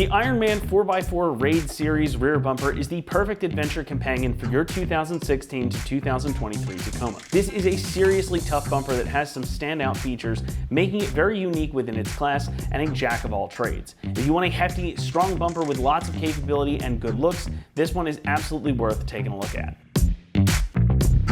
The Ironman 4x4 Raid Series rear bumper is the perfect adventure companion for your 2016 to 2023 Tacoma. This is a seriously tough bumper that has some standout features, making it very unique within its class and a jack of all trades. If you want a hefty, strong bumper with lots of capability and good looks, this one is absolutely worth taking a look at.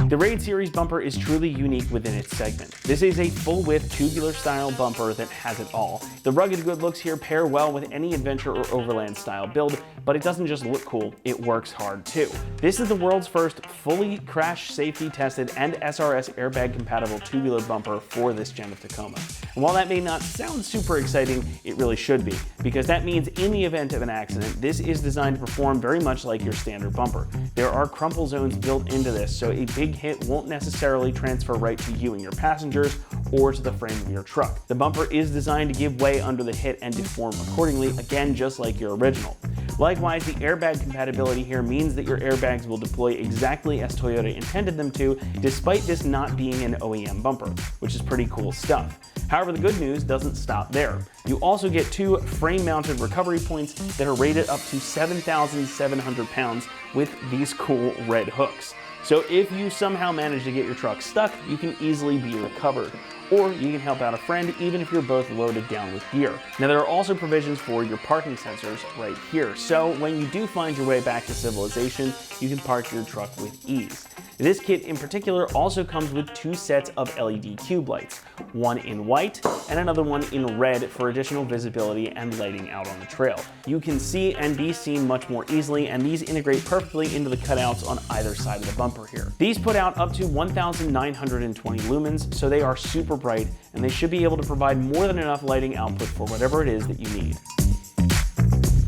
The Raid Series bumper is truly unique within its segment. This is a full-width tubular style bumper that has it all. The rugged good looks here pair well with any adventure or overland style build, but it doesn't just look cool, it works hard too. This is the world's first fully crash safety tested and SRS airbag compatible tubular bumper for this gen of Tacoma. And while that may not sound super exciting, it really should be, because that means in the event of an accident, this is designed to perform very much like your standard bumper. There are crumple zones built into this, so a big hit won't necessarily transfer right to you and your passengers or to the frame of your truck. The bumper is designed to give way under the hit and deform accordingly, again just like your original. Likewise, the airbag compatibility here means that your airbags will deploy exactly as Toyota intended them to, despite this not being an OEM bumper, which is pretty cool stuff. However, the good news doesn't stop there. You also get two frame-mounted recovery points that are rated up to 7,700 pounds with these cool red hooks. So if you somehow manage to get your truck stuck, you can easily be recovered. Or you can help out a friend even if you're both loaded down with gear. Now there are also provisions for your parking sensors right here, so when you do find your way back to civilization, you can park your truck with ease. This kit in particular also comes with two sets of LED cube lights, one in white and another one in red for additional visibility and lighting out on the trail. You can see and be seen much more easily, and these integrate perfectly into the cutouts on either side of the bumper here. These put out up to 1,920 lumens, so they are super bright, and they should be able to provide more than enough lighting output for whatever it is that you need.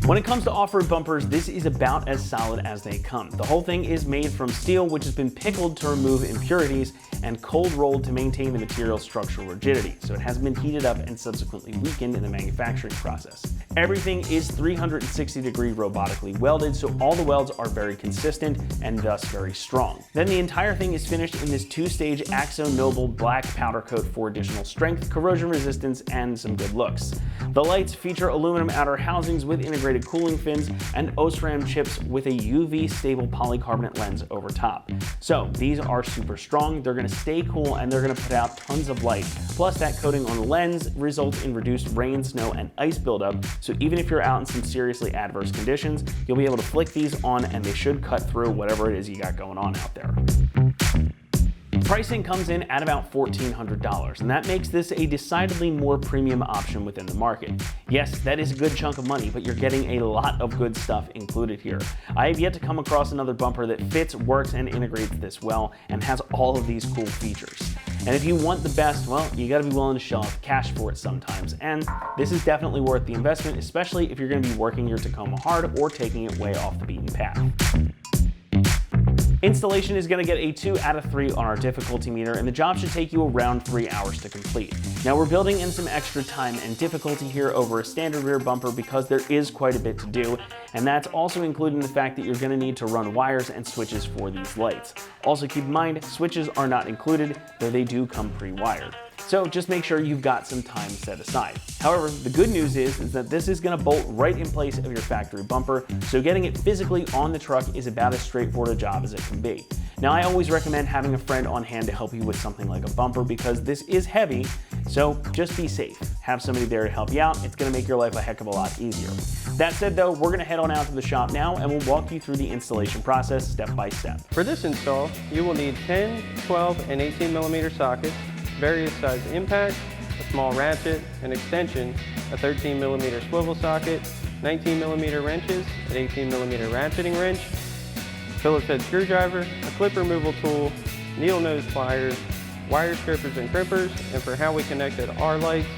When it comes to off-road bumpers, this is about as solid as they come. The whole thing is made from steel, which has been pickled to remove impurities and cold rolled to maintain the material's structural rigidity, so it hasn't been heated up and subsequently weakened in the manufacturing process. Everything is 360-degree robotically welded, so all the welds are very consistent and thus very strong. Then the entire thing is finished in this two-stage Akzo Nobel black powder coat for additional strength, corrosion resistance, and some good looks. The lights feature aluminum outer housings with integrated cooling fins and OSRAM chips with a UV stable polycarbonate lens over top. So these are super strong, they're going to stay cool, and they're going to put out tons of light. Plus that coating on the lens results in reduced rain, snow, and ice buildup, so even if you're out in some seriously adverse conditions, you'll be able to flick these on and they should cut through whatever it is you got going on out there. Pricing comes in at about $1,400, and that makes this a decidedly more premium option within the market. Yes, that is a good chunk of money, but you're getting a lot of good stuff included here. I have yet to come across another bumper that fits, works, and integrates this well, and has all of these cool features. And if you want the best, well, you gotta be willing to shell out the cash for it sometimes, and this is definitely worth the investment, especially if you're gonna be working your Tacoma hard or taking it way off the beaten path. Installation is going to get a 2 out of 3 on our difficulty meter, and the job should take you around 3 hours to complete. Now we're building in some extra time and difficulty here over a standard rear bumper because there is quite a bit to do, and that's also including the fact that you're going to need to run wires and switches for these lights. Also keep in mind, switches are not included, though they do come pre-wired. So just make sure you've got some time set aside. However, the good news is that this is going to bolt right in place of your factory bumper, so getting it physically on the truck is about as straightforward a job as it can be. Now I always recommend having a friend on hand to help you with something like a bumper because this is heavy, so just be safe. Have somebody there to help you out. It's going to make your life a heck of a lot easier. That said though, we're going to head on out to the shop now and we'll walk you through the installation process step by step. For this install, you will need 10, 12, and 18 millimeter sockets, various size impacts, a small ratchet, an extension, a 13 millimeter swivel socket, 19 millimeter wrenches, an 18 millimeter ratcheting wrench, Phillips head screwdriver, a clip removal tool, needle nose pliers, wire strippers and crimpers, and for how we connected our lights,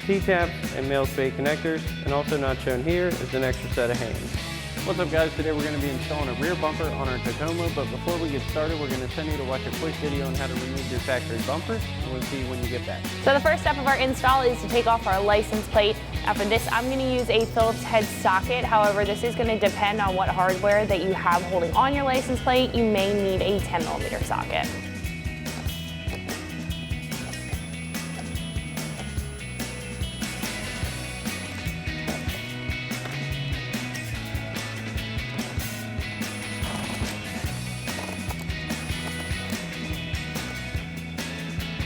T-taps and male spade connectors, and also not shown here is an extra set of hands. What's up guys, today we're going to be installing a rear bumper on our Tacoma, but before we get started we're going to send you to watch a quick video on how to remove your factory bumper, and we'll see you when you get back. So the first step of our install is to take off our license plate. After this I'm going to use a Phillips head socket, however this is going to depend on what hardware that you have holding on your license plate. You may need a 10 millimeter socket.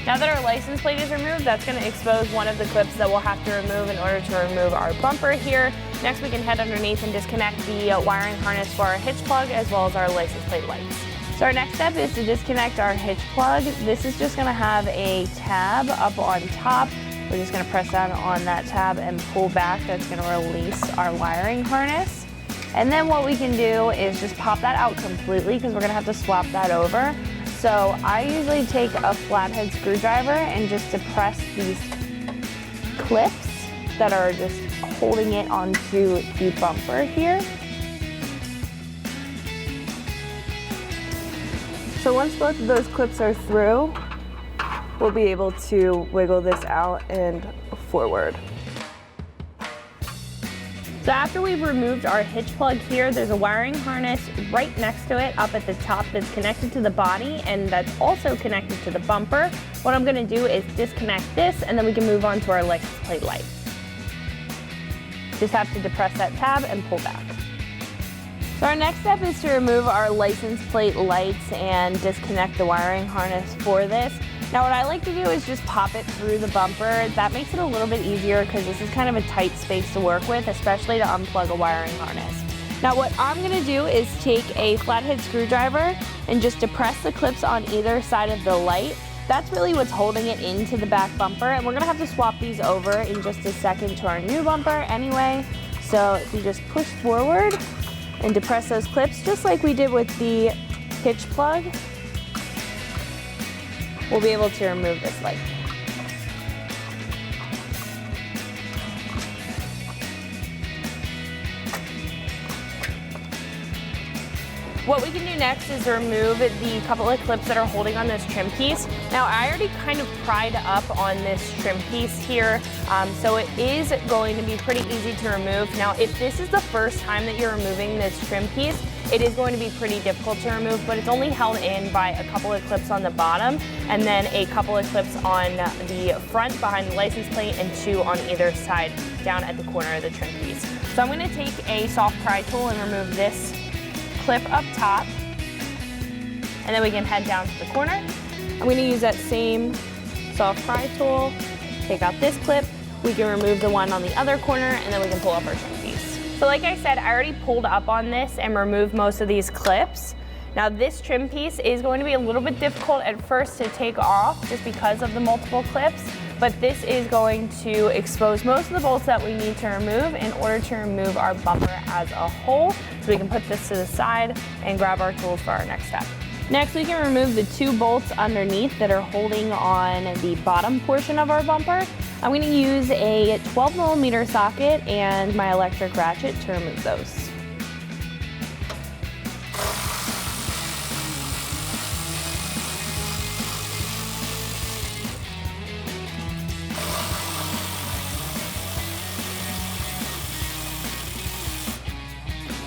Now that our license plate is removed, that's going to expose one of the clips that we'll have to remove in order to remove our bumper here. Next, we can head underneath and disconnect the wiring harness for our hitch plug as well as our license plate lights. So our next step is to disconnect our hitch plug. This is just going to have a tab up on top. We're just going to press down on that tab and pull back. That's going to release our wiring harness. And then what we can do is just pop that out completely because we're going to have to swap that over. So I usually take a flathead screwdriver and just depress these clips that are just holding it onto the bumper here. So once both of those clips are through, we'll be able to wiggle this out and forward. So after we've removed our hitch plug here, there's a wiring harness right next to it up at the top that's connected to the body and that's also connected to the bumper. What I'm going to do is disconnect this and then we can move on to our license plate light. Just have to depress that tab and pull back. So our next step is to remove our license plate lights and disconnect the wiring harness for this. Now what I like to do is just pop it through the bumper. That makes it a little bit easier because this is kind of a tight space to work with, especially to unplug a wiring harness. Now what I'm going to do is take a flathead screwdriver and just depress the clips on either side of the light. That's really what's holding it into the back bumper, and we're going to have to swap these over in just a second to our new bumper anyway. So if you just push forward and depress those clips just like we did with the hitch plug, we'll be able to remove this light. What we can do next is remove the couple of clips that are holding on this trim piece. Now I already kind of pried up on this trim piece here, so it is going to be pretty easy to remove. Now if this is the first time that you're removing this trim piece, it is going to be pretty difficult to remove, but it's only held in by a couple of clips on the bottom and then a couple of clips on the front behind the license plate and two on either side down at the corner of the trim piece. So I'm going to take a soft pry tool and remove this clip up top, and then we can head down to the corner. I'm going to use that same soft pry tool, take out this clip, we can remove the one on the other corner, and then we can pull up our trim piece. So like I said, I already pulled up on this and removed most of these clips. Now this trim piece is going to be a little bit difficult at first to take off just because of the multiple clips, but this is going to expose most of the bolts that we need to remove in order to remove our bumper as a whole. So we can put this to the side and grab our tools for our next step. Next, we can remove the two bolts underneath that are holding on the bottom portion of our bumper. I'm going to use a 12mm socket and my electric ratchet to remove those.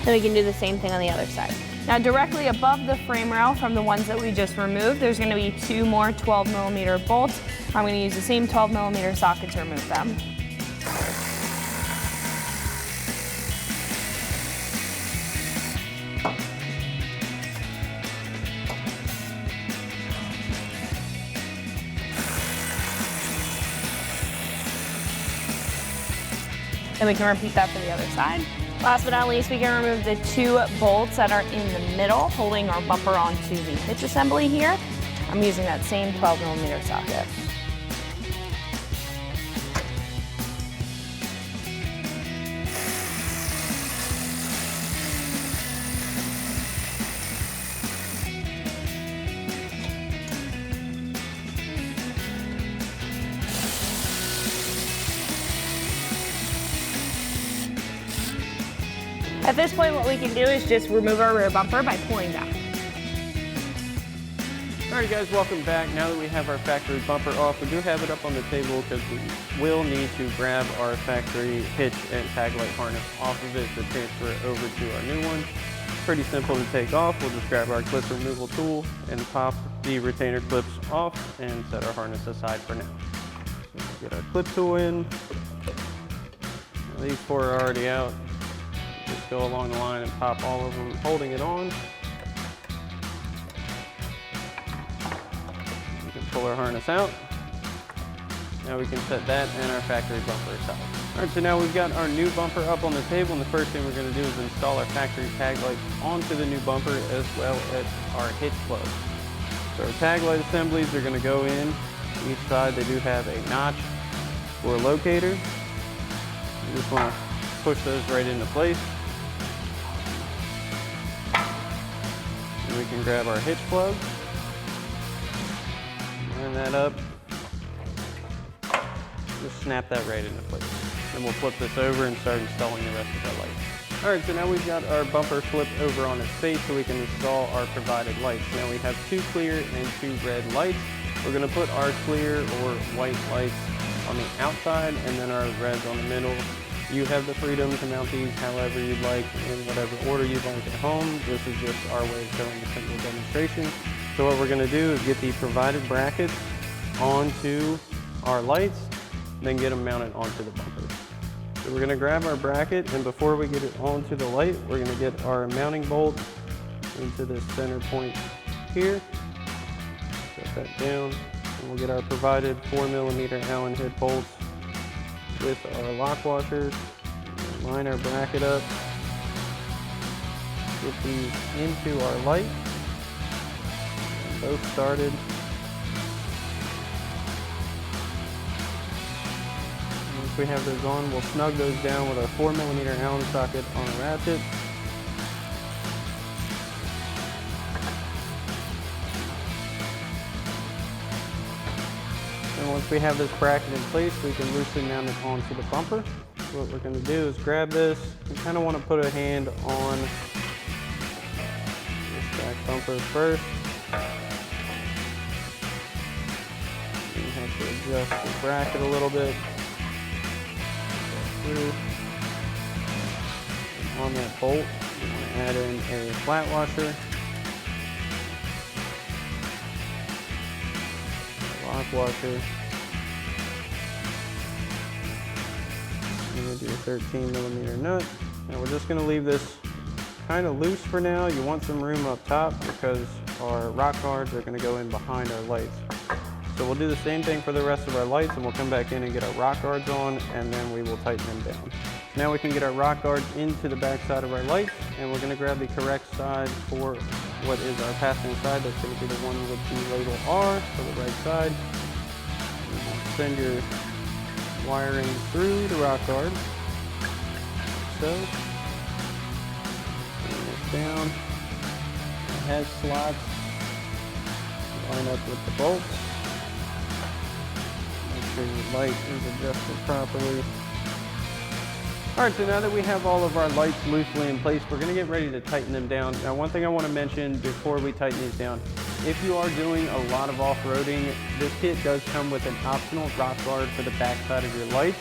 Then we can do the same thing on the other side. Now directly above the frame rail from the ones that we just removed, there's going to be two more 12mm bolts. I'm going to use the same 12mm socket to remove them. Then we can repeat that for the other side. Last but not least, we can remove the two bolts that are in the middle, holding our bumper onto the hitch assembly here. I'm using that same 12mm socket. At this point, what we can do is just remove our rear bumper by pulling back. Alright guys, welcome back. Now that we have our factory bumper off, we do have it up on the table because we will need to grab our factory hitch and tag light harness off of it to transfer it over to our new one. Pretty simple to take off. We'll just grab our clip removal tool and pop the retainer clips off and set our harness aside for now. So we'll get our clip tool in. Now, these four are already out. Just go along the line and pop all of them, holding it on. We can pull our harness out. Now we can set that and our factory bumper aside. All right, so now we've got our new bumper up on the table, and the first thing we're going to do is install our factory tag lights onto the new bumper as well as our hitch plug. So our tag light assemblies are going to go in each side. They do have a notch for a locator. You just want to push those right into place. And we can grab our hitch plug, line that up, just snap that right into place. Then we'll flip this over and start installing the rest of our lights. All right, so now we've got our bumper flipped over on its face so we can install our provided lights. Now we have 2 clear and 2 red lights. We're gonna put our clear or white lights on the outside and then our reds on the middle. You have the freedom to mount these however you'd like, in whatever order you'd like at home. This is just our way of showing a simple demonstration. So what we're gonna do is get the provided brackets onto our lights, then get them mounted onto the bumper. So we're gonna grab our bracket, and before we get it onto the light, we're gonna get our mounting bolt into this center point here. Set that down, and we'll get our provided 4mm Allen head bolts with our lock washers. Line our bracket up, get these into our light, and both started. Once we have those on, we'll snug those down with our 4mm Allen socket on a ratchet. And once we have this bracket in place, we can loosely mount it onto the bumper. So what we're going to do is grab this. We kind of want to put a hand on this back bumper first. You have to adjust the bracket a little bit. Through. On that bolt, you want to add in a flat washer, a lock washer, and your 13mm nut. Now we're just going to leave this kind of loose for now. You want some room up top because our rock guards are going to go in behind our lights. So we'll do the same thing for the rest of our lights, and we'll come back in and get our rock guards on, and then we will tighten them down. Now we can get our rock guards into the back side of our lights, and we're gonna grab the correct side for what is our passing side. That's gonna be the one with the label R for the right side. Send your wiring through the rock guard, like so. Bring this down. It has slots. Line up with the bolts. Your light is adjusted properly. All right, so now that we have all of our lights loosely in place, we're gonna get ready to tighten them down. Now, one thing I wanna mention before we tighten these down, if you are doing a lot of off-roading, this kit does come with an optional rock guard for the back side of your lights.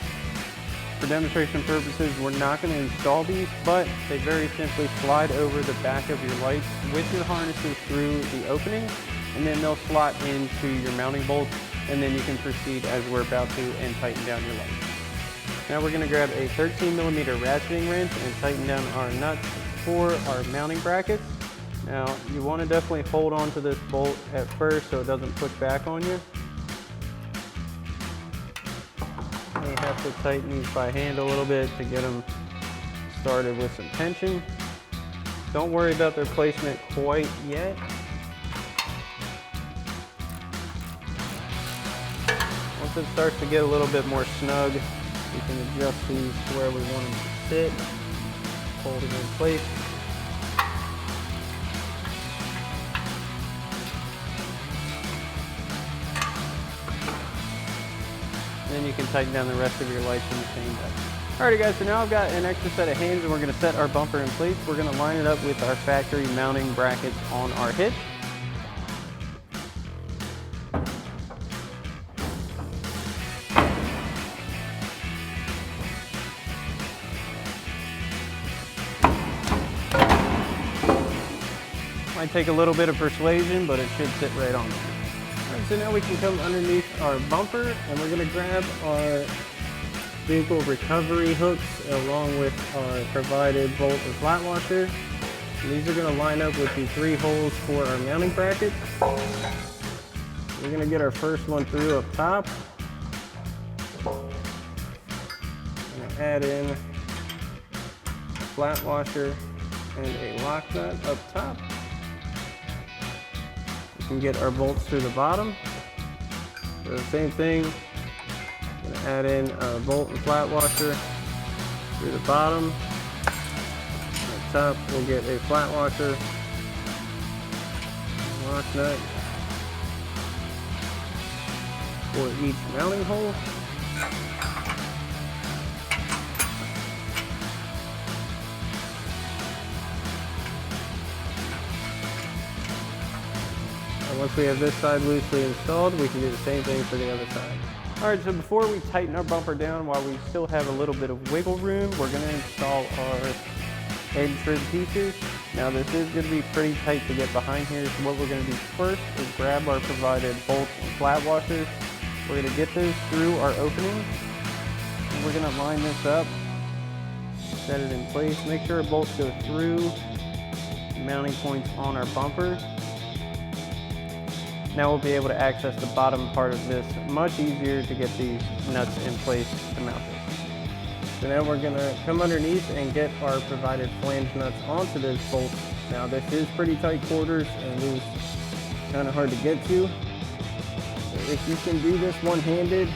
For demonstration purposes, we're not gonna install these, but they very simply slide over the back of your lights with your harnesses through the opening, and then they'll slot into your mounting bolts, and then you can proceed as we're about to and tighten down your lights. Now we're gonna grab a 13mm ratcheting wrench and tighten down our nuts for our mounting brackets. Now you wanna definitely hold on to this bolt at first so it doesn't push back on you. You have to tighten these by hand a little bit to get them started with some tension. Don't worry about their placement quite yet. Once it starts to get a little bit more snug, we can adjust these to where we want them to sit, hold them in place. And then you can tighten down the rest of your lights in the same way. Alrighty guys, so now I've got an extra set of hands and we're gonna set our bumper in place. We're gonna line it up with our factory mounting brackets on our hitch. Might take a little bit of persuasion, but it should sit right on there. All right, so now we can come underneath our bumper and we're gonna grab our vehicle recovery hooks along with our provided bolt and flat washer. And these are gonna line up with the 3 holes for our mounting bracket. We're gonna get our first one through up top. add in a flat washer and a lock nut up top. We can get our bolts through the bottom. So the same thing, gonna add in a bolt and flat washer through the bottom. Up top, we'll get a flat washer, lock nut for each mounting hole. Once we have this side loosely installed, we can do the same thing for the other side. All right, so before we tighten our bumper down, while we still have a little bit of wiggle room, we're gonna install our head trim pieces. Now this is gonna be pretty tight to get behind here, so what we're gonna do first is grab our provided bolts and flat washers. We're gonna get those through our opening, and we're gonna line this up, set it in place, make sure our bolts go through the mounting points on our bumper. Now we'll be able to access the bottom part of this much easier to get these nuts in place to mount this. So now we're gonna come underneath and get our provided flange nuts onto those bolts. Now this is pretty tight quarters and it is kind of hard to get to. So if you can do this one-handed,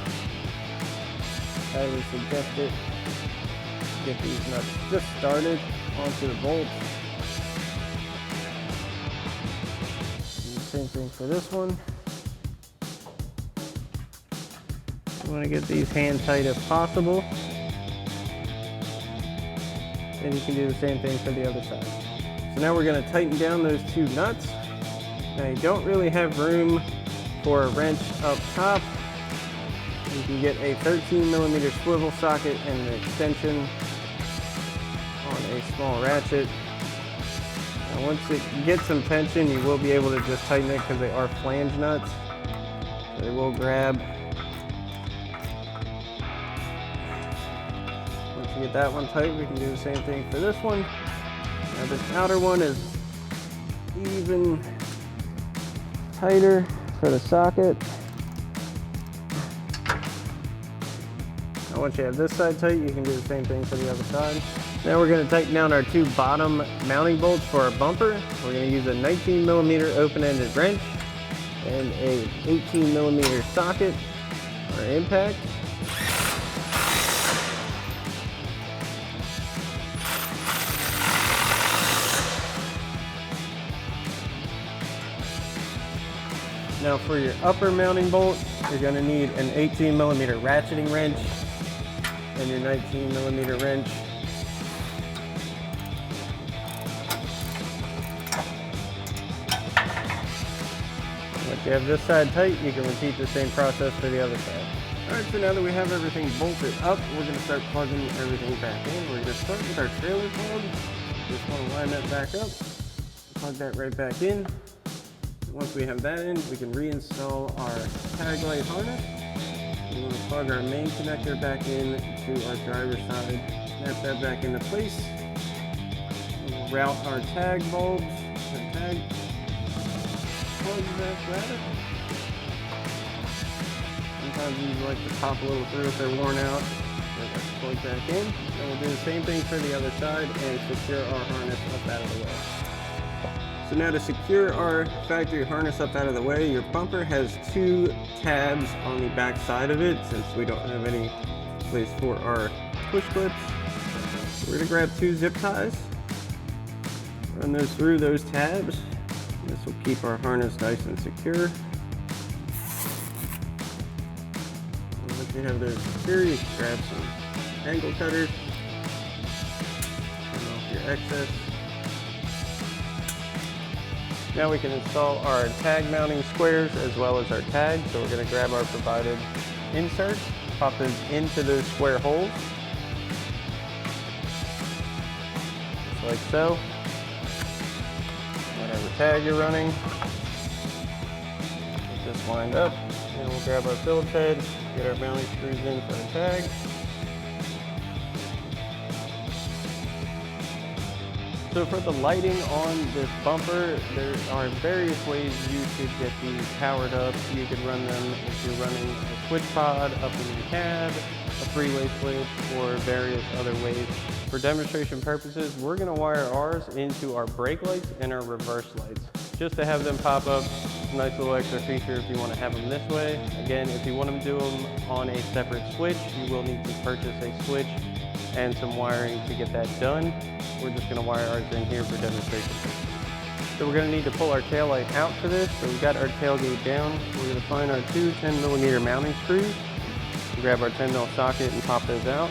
I would suggest it. Get these nuts just started onto the bolts. Same thing for this one. You want to get these hand tight if possible. And you can do the same thing for the other side. So now we're going to tighten down those two nuts. Now you don't really have room for a wrench up top. You can get a 13mm swivel socket and an extension on a small ratchet. Now once it gets some tension, you will be able to just tighten it because they are flange nuts. So they will grab. Once you get that one tight, we can do the same thing for this one. Now this outer one is even tighter for the socket. Now once you have this side tight, you can do the same thing for the other side. Now we're going to tighten down our two bottom mounting bolts for our bumper. We're going to use a 19mm open-ended wrench and a 18mm socket for our impact. Now for your upper mounting bolt, you're going to need an 18mm ratcheting wrench and your 19mm wrench. Once you have this side tight, you can repeat the same process for the other side. All right, so now that we have everything bolted up, we're going to start plugging everything back in. We're going to start with our trailer plug. Just want to line that back up, plug that right back in. Once we have that in, we can reinstall our tag light harness. We want to plug our main connector back in to our driver's side, snap that back into place. We'll route our tag bulbs, our tag plugs back rather. Sometimes these like to pop a little through if they're worn out. So let's plug back in. And we'll do the same thing for the other side and secure our harness up out of the way. So now to secure our factory harness up out of the way, your bumper has two tabs on the back side of it since we don't have any place for our push clips. So we're going to grab two zip ties, run those through those tabs. This will keep our harness nice and secure. And once you have those secure, you can grab some angle cutters, turn off your excess. Now we can install our tag mounting squares as well as our tags. So we're going to grab our provided inserts, pop those into those square holes, just like so. Whatever tag you're running, get this lined up, and we'll grab our Phillips head, get our mounting screws in for our tag. So for the lighting on this bumper, there are various ways you could get these powered up. You could run them if you're running a switch pod up in your cab, a three-way switch, or various other ways. For demonstration purposes, we're going to wire ours into our brake lights and our reverse lights, just to have them pop up. It's a nice little extra feature if you want to have them this way. Again, if you want to do them on a separate switch, you will need to purchase a switch and some wiring to get that done. We're just going to wire ours in here for demonstration. So we're going to need to pull our tail light out for this. So we've got our tailgate down. We're going to find our two 10mm mounting screws. Grab our 10mm socket and pop those out.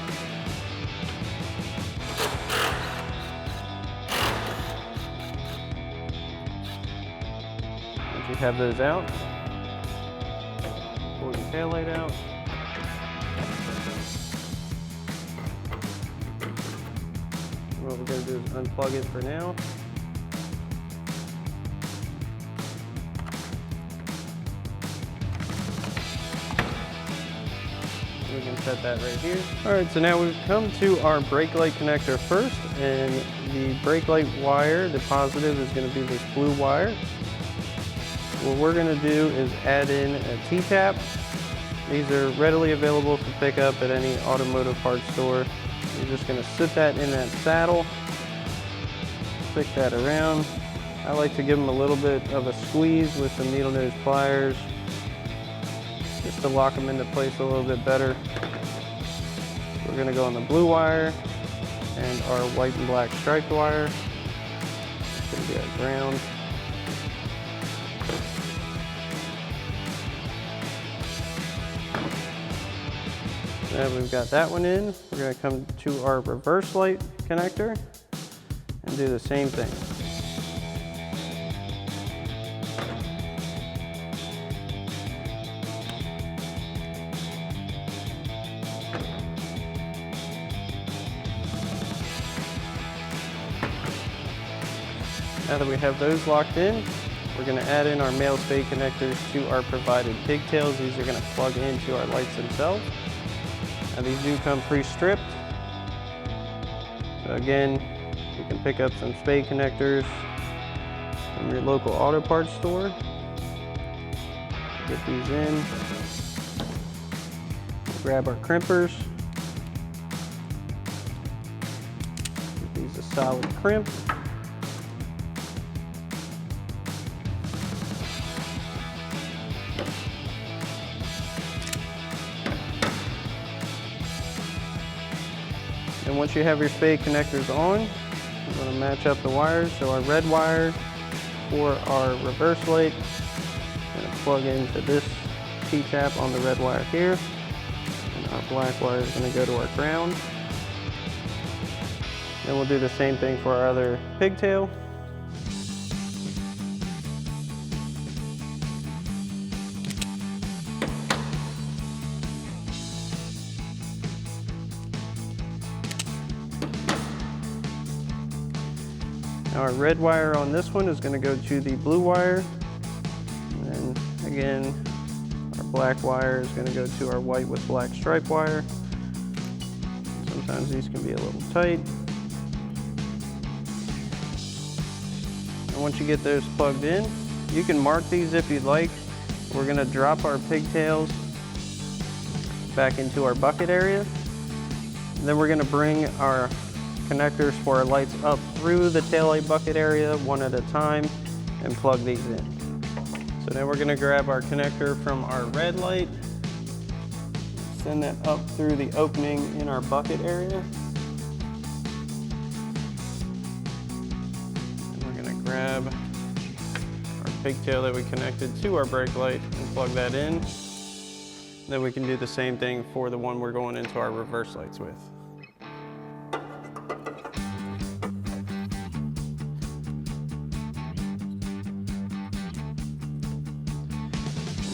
Once you have those out, pull your tail light out. What we're going to do is unplug it for now. We can set that right here. All right, so now we've come to our brake light connector first, and the brake light wire, the positive, is going to be this blue wire. What we're going to do is add in a T-tap. These are readily available to pick up at any automotive parts store. You're just going to sit that in that saddle, stick that around. I like to give them a little bit of a squeeze with some needle nose pliers, just to lock them into place a little bit better. We're going to go on the blue wire and our white and black striped wire. It's going to be our ground. Now we've got that one in, we're going to come to our reverse light connector and do the same thing. Now that we have those locked in, we're going to add in our male spade connectors to our provided pigtails. These are going to plug into our lights themselves. Now these do come pre-stripped. So again, you can pick up some spade connectors from your local auto parts store. Get these in. Grab our crimpers. Get these a solid crimp. And once you have your spade connectors on, we're going to match up the wires. So our red wire for our reverse light, I'm going to plug into this T-tap on the red wire here. And our black wire is going to go to our ground. Then we'll do the same thing for our other pigtail. Our red wire on this one is going to go to the blue wire, and then again our black wire is going to go to our white with black stripe wire. Sometimes these can be a little tight. And once you get those plugged in, you can mark these if you'd like. We're going to drop our pigtails back into our bucket area. And then we're going to bring our connectors for our lights up through the taillight bucket area one at a time and plug these in. So now we're going to grab our connector from our red light, send that up through the opening in our bucket area. And we're going to grab our pigtail that we connected to our brake light and plug that in. Then we can do the same thing for the one we're going into our reverse lights with.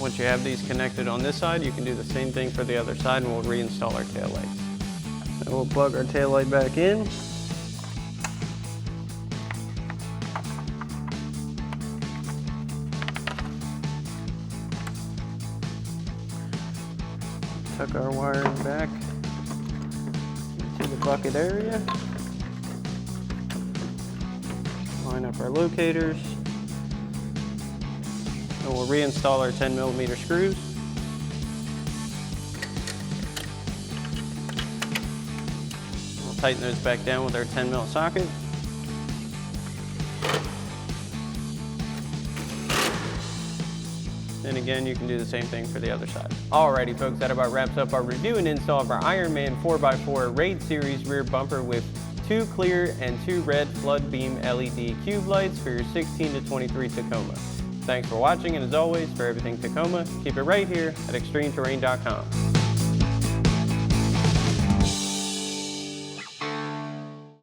Once you have these connected on this side, you can do the same thing for the other side, and we'll reinstall our tail lights. So we'll plug our tail light back in. Tuck our wiring back into the bucket area. Line up our locators. And we'll reinstall our 10mm screws. We'll tighten those back down with our 10mm socket. And again, you can do the same thing for the other side. Alrighty folks, that about wraps up our review and install of our Ironman 4x4 Raid Series rear bumper with 2 clear and 2 red flood beam LED cube lights for your 16 to 23 Tacoma. Thanks for watching, and as always, for everything Tacoma, keep it right here at ExtremeTerrain.com.